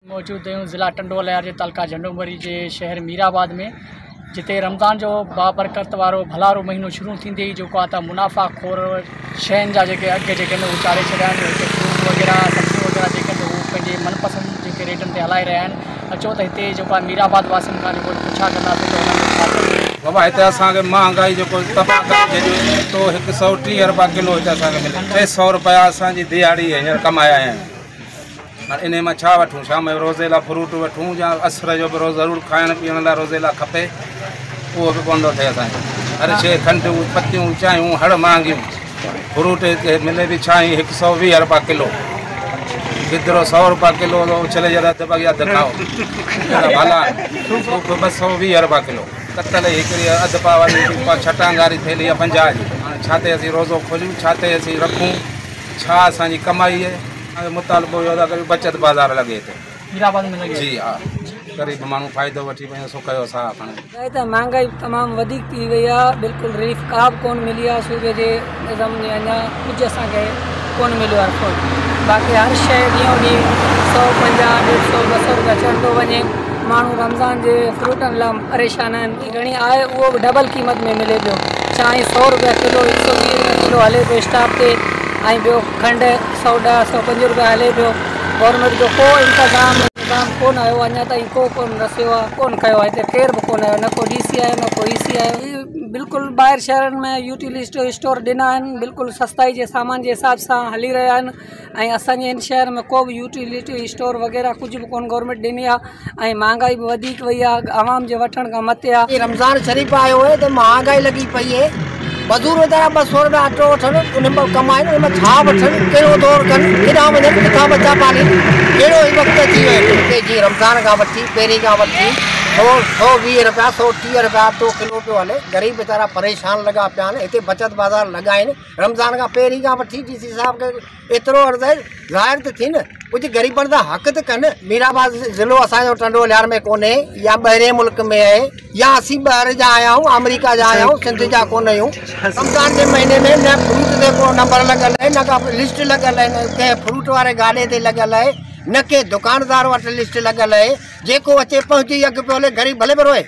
मौजूद आहियूं ज़िला टंडोलायर जे तालुका झंडूमरी जे शहर मीराबाद में, जिते रमज़ान जो बाबरकत वारो भलारो महीनो शुरू थींदे ई जेको आहे त मुनाफ़ा खोर शयुनि जा जेके अघु जेके आहिनि उहे चाढ़े छॾिया आहिनि। हिते फ्रूट वग़ैरह सब्जियूं वग़ैरह जेके आहिनि उहे पंहिंजे मनपसंदि जेके रेटनि ते हलाए रहिया आहिनि। अचो त हिते जेको आहे मीराबाद वासियुनि खां जेको पुछा कंदासीं त हुननि छा कयो। बाबा हिते असांखे महांगाई जेको तो 130 रुपया किलो हिते असांखे मिले। 300 रुपया असांजी दिहाड़ी हींअर कमाया आहिनि। इन में छा वठूं? शाम जो रोज़े लाइ फ्रूट वठूं या असर जो बि ज़रूरु खाइण पीअण लाइ रोज़े लाइ खपे, उहो बि कोन थो थिए असांखे। हर शइ खंडु पतियूं चांहियूं हर महांगियूं। फ्रूट हिते मिले बि छाई 120 रुपया किलो, गिदरो 100 रुपया किलो, उछले जरा अधु खाओ भला 220 रुपया किलो। कतल हिकिड़ी अधु पाव वारी छटांगारी थैली आहे 50 जी। हाणे छा ते असीं रोज़ो खोलियूं, छा ते असीं रखूं, छा असांजी कमाई आहे? मुतालबो इहो आहे कि बचत बाज़ार लॻे हिते मीराबाद में लॻे। जी हा, ग़रीब माण्हू फ़ाइदो वठी पंहिंजो सुख जो साह खणे। त महांगाई तमामु वधीक थी वई आहे, बिल्कुलु रिलीफ का बि कोन मिली आहे। सूबे जे निज़ाम में अञा कुझु असांखे कोन मिलियो आहे। बाक़ी हर शइ ॾींहों ॾींहुं 150, 150, 200 रुपया चढ़ंदो वञे। माण्हू रमज़ान जे फ्रूटनि लाइ परेशान आहिनि। घणी आहे उहो बि डबल क़ीमत में मिले पियो। चांहि 100 रुपया किलो, 120 रुपया किलो हले पियो स्टॉप ते। ऐं ॿियो खंडु 110, 105 रुपया हले पियो। गवर्नमेंट जो को इंतज़ाम कोन आयो, अञा ताईं कोन रसियो आहे, कोन कयो आहे। हिते केर बि कोन आयो, न को DC आयो, न को EC आयो। बिल्कुलु ॿाहिरि शहरनि में यूटिलिटी स्टोर ॾिना आहिनि, बिल्कुलु सस्ताई जे सामान जे हिसाब सां हली रहिया आहिनि। ऐं असांजे हिन शहर में को बि यूटिलिटी स्टोर वग़ैरह कुझु बि कोन गवर्नमेंट ॾिनी आहे। ऐं महांगाई बि वधीक वई आहे, आवाम जे वठण खां मथे आहे। रमज़ान शरीफ़ आयो आहे त महांगाई लॻी पई आहे। मज़दूर वेचारा 200 रुपया अटो वठनि, उन में कमाइनि, उन में छा वठनि, कहिड़ो दौरु कनि, केॾां वञनि, किथां बचा पालीनि। कहिड़ो ई वक़्तु अची वियो जीअं रमज़ान खां वठी पहिरीं खां वठी 120 रुपया, 130 रुपया अटो किलो पियो हले। ग़रीब वेचारा परेशान लॻा पिया आहिनि। हिते बचत बाज़ार लॻा आहिनि। रमज़ान खां पहिरीं खां वठी DC साहिब खे एतिरो अर्ज़ु ज़ाहिर त थी न, कुझु ग़रीबनि जा हक़ त कनि। मीराबाद ज़िलो असांजो टंडोलायर में कोन्हे, या ॿाहिरे मुल्क में आहे, या असीं ॿाहिरि जा आया आहियूं, अमेरिका जा आया आहियूं, सिंध जा कोन आहियूं। रमज़ान जे महीने में न फ्रूट ते को नंबर लॻल आहे, न का लिस्ट लॻल आहे, न कंहिं फ्रूट वारे गाॾे ते लॻल आहे, न के दुकानदार वटि लिस्ट लॻल आहे। जेको अचे पहुची अघु पियो हले, ग़रीब भले पियो रहे,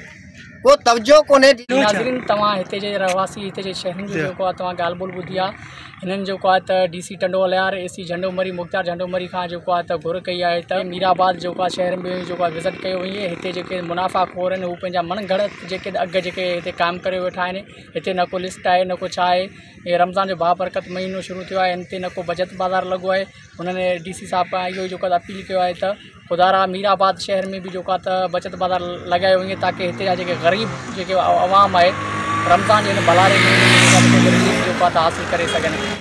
को तवजो कोन्हे। नाज़रीन, तव्हां हिते जे रहवासी, हिते जे शहरनि जो जेको आहे तव्हां ॻाल्हि ॿोल ॿुधी आहे। हिननि जेको आहे त DC टंडोलायर, AC झंडूमरी, मुख़्तियार झंडूमरी खां जेको आहे त घुर कई आहे त मीराबाद जेको आहे शहर में जेको आहे विज़िट कयो वञे। हिते जेके मुनाफ़ा खोर आहिनि, हू पंहिंजा मन घड़त जेके अघु जेके हिते क़ाइमु करे वेठा आहिनि। हिते न को लिस्ट आहे, न को छा आहे। ऐं रमज़ान जो बाबरकत महीनो शुरू थियो आहे, हिते न को बचत बाज़ार लॻो आहे। हुननि DC साहिब खां इहो जेको आहे अपील कयो आहे त खुदारा मीराबाद शहर में बि जेको आहे त बचत बाज़ार लॻायो वञे, ताकी हिते जा जेके ग़रीब जेके आवाम आहे रमज़ान जे हिन भलारे में जेको आहे त हासिलु करे सघनि।